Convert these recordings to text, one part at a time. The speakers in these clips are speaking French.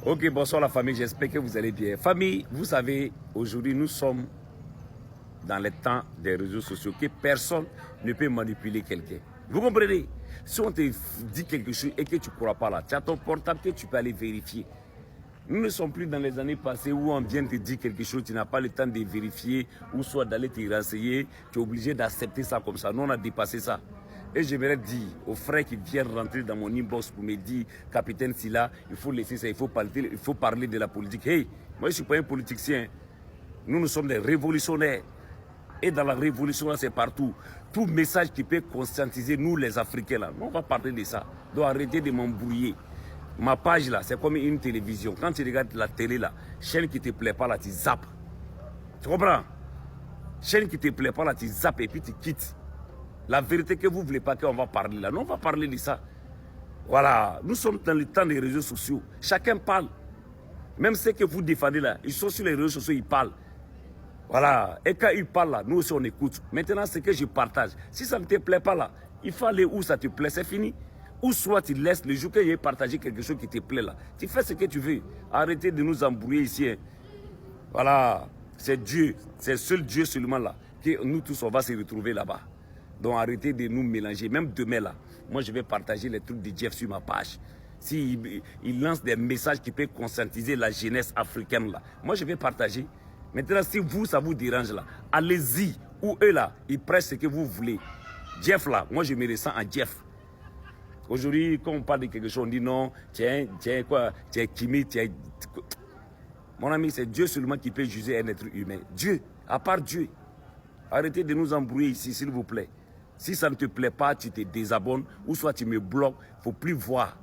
Ok, bonsoir la famille, j'espère que vous allez bien. Famille, vous savez, aujourd'hui nous sommes dans les temps des réseaux sociaux, que personne ne peut manipuler quelqu'un. Vous comprenez? Si on te dit quelque chose et que tu ne crois pas là, tu as ton portable que tu peux aller vérifier. Nous ne sommes plus dans les années passées où on vient te dire quelque chose, tu n'as pas le temps de vérifier ou soit d'aller te renseigner, tu es obligé d'accepter ça comme ça. Nous, on a dépassé ça. Et j'aimerais dire aux frères qui viennent rentrer dans mon inbox pour me dire, capitaine Silla, il faut laisser ça, il faut parler de la politique. Hey, moi je ne suis pas un politicien. Nous sommes des révolutionnaires. Et dans la révolution, là, c'est partout. Tout message qui peut conscientiser nous, les Africains, là, on va parler de ça. Donc arrêtez de m'embrouiller. Ma page, là, c'est comme une télévision. Quand tu regardes la télé, là, chaîne qui ne te plaît pas, là, tu zappes. Tu comprends? Chaîne qui ne te plaît pas, là, tu zappes et puis tu quittes. La vérité que vous ne voulez pas qu'on va parler, là, non, on va parler de ça. Voilà, nous sommes dans le temps des réseaux sociaux. Chacun parle. Même ceux que vous défendez, là, ils sont sur les réseaux sociaux, ils parlent. Voilà, et quand il parle là, nous aussi on écoute. Maintenant, ce que je partage, si ça ne te plaît pas là, il faut aller où ça te plaît, c'est fini. Ou soit tu laisses le jour que j'ai partagé quelque chose qui te plaît là. Tu fais ce que tu veux. Arrêtez de nous embrouiller ici. Hein. Voilà, c'est Dieu, c'est seul Dieu seulement là, que nous tous on va se retrouver là-bas. Donc arrêtez de nous mélanger. Même demain là, moi je vais partager les trucs de Jeff sur ma page. S'il lance des messages qui peuvent conscientiser la jeunesse africaine là, moi je vais partager. Maintenant, si vous, ça vous dérange là, allez-y. Ou eux là, ils prennent ce que vous voulez. Jeff là, moi je me ressens en Jeff. Aujourd'hui, quand on parle de quelque chose, on dit non, tiens, quoi, tiens, Kimi, tiens. Mon ami, c'est Dieu seulement qui peut juger un être humain. Dieu, à part Dieu. Arrêtez de nous embrouiller ici, s'il vous plaît. Si ça ne te plaît pas, tu te désabonnes ou soit tu me bloques. Il ne faut plus voir.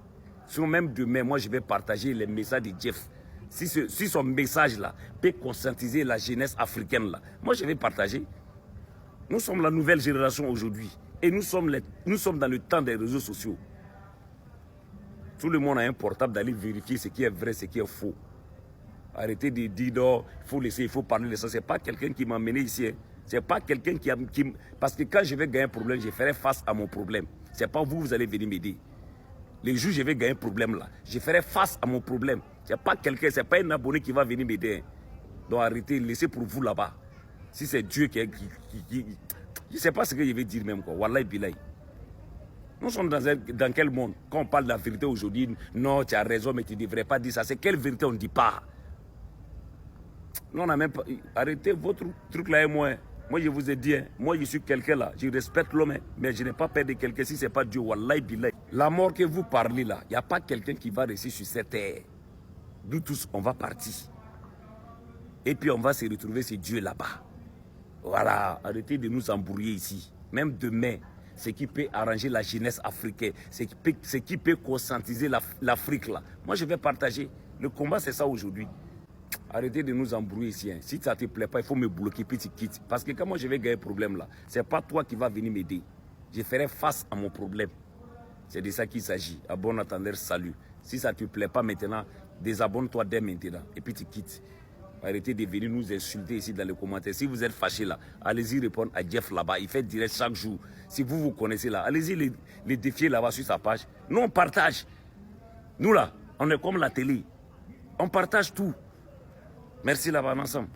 Sinon, même demain, moi je vais partager les messages de Jeff. Si son message là peut conscientiser la jeunesse africaine là, moi je vais partager. Nous sommes la nouvelle génération aujourd'hui et nous sommes dans le temps des réseaux sociaux. Tout le monde a un portable d'aller vérifier ce qui est vrai, ce qui est faux. Arrêtez de dire non, il faut laisser, il faut parler de ça. Ce n'est pas quelqu'un qui m'a mené ici. Hein. C'est pas quelqu'un qui... Parce que quand je vais gagner un problème, je ferai face à mon problème. Ce n'est pas vous, vous allez venir m'aider. Les jours où je vais gagner un problème là, je ferai face à mon problème. Ce n'est pas quelqu'un, ce n'est pas un abonné qui va venir m'aider. Donc arrêtez, laissez pour vous là-bas. Si c'est Dieu qui je ne sais pas ce que je vais dire même quoi. Wallahi billahi. Nous sommes dans quel monde? Quand on parle de la vérité aujourd'hui, non, tu as raison, mais tu ne devrais pas dire ça. C'est quelle vérité on ne dit pas? Non, on n'a même pas... Arrêtez votre truc là et moi. Moi, je vous ai dit, hein, moi, je suis quelqu'un là. Je respecte l'homme, mais je n'ai pas peur de quelqu'un si ce n'est pas Dieu. Wallahi billahi. La mort que vous parlez là, il n'y a pas quelqu'un qui va rester sur cette terre. Nous tous, on va partir. Et puis, on va se retrouver chez Dieu là-bas. Voilà, arrêtez de nous embrouiller ici. Même demain, ce qui peut arranger la jeunesse africaine, ce qui peut conscientiser l'Afrique là. Moi, je vais partager. Le combat, c'est ça aujourd'hui. Arrêtez de nous embrouiller ici. Hein. Si ça ne te plaît pas, il faut me bloquer puis tu quittes. Parce que quand moi je vais gagner un problème là, ce n'est pas toi qui vas venir m'aider. Je ferai face à mon problème. C'est de ça qu'il s'agit. À bon entendeur, salut. Si ça ne te plaît pas maintenant, désabonne-toi dès maintenant. Et puis tu quittes. Arrêtez de venir nous insulter ici dans les commentaires. Si vous êtes fâché là, allez-y répondre à Jeff là-bas. Il fait direct chaque jour. Si vous vous connaissez là, allez-y les défier là-bas sur sa page. Nous, on partage. Nous là, on est comme la télé. On partage tout. Merci là-bas ensemble.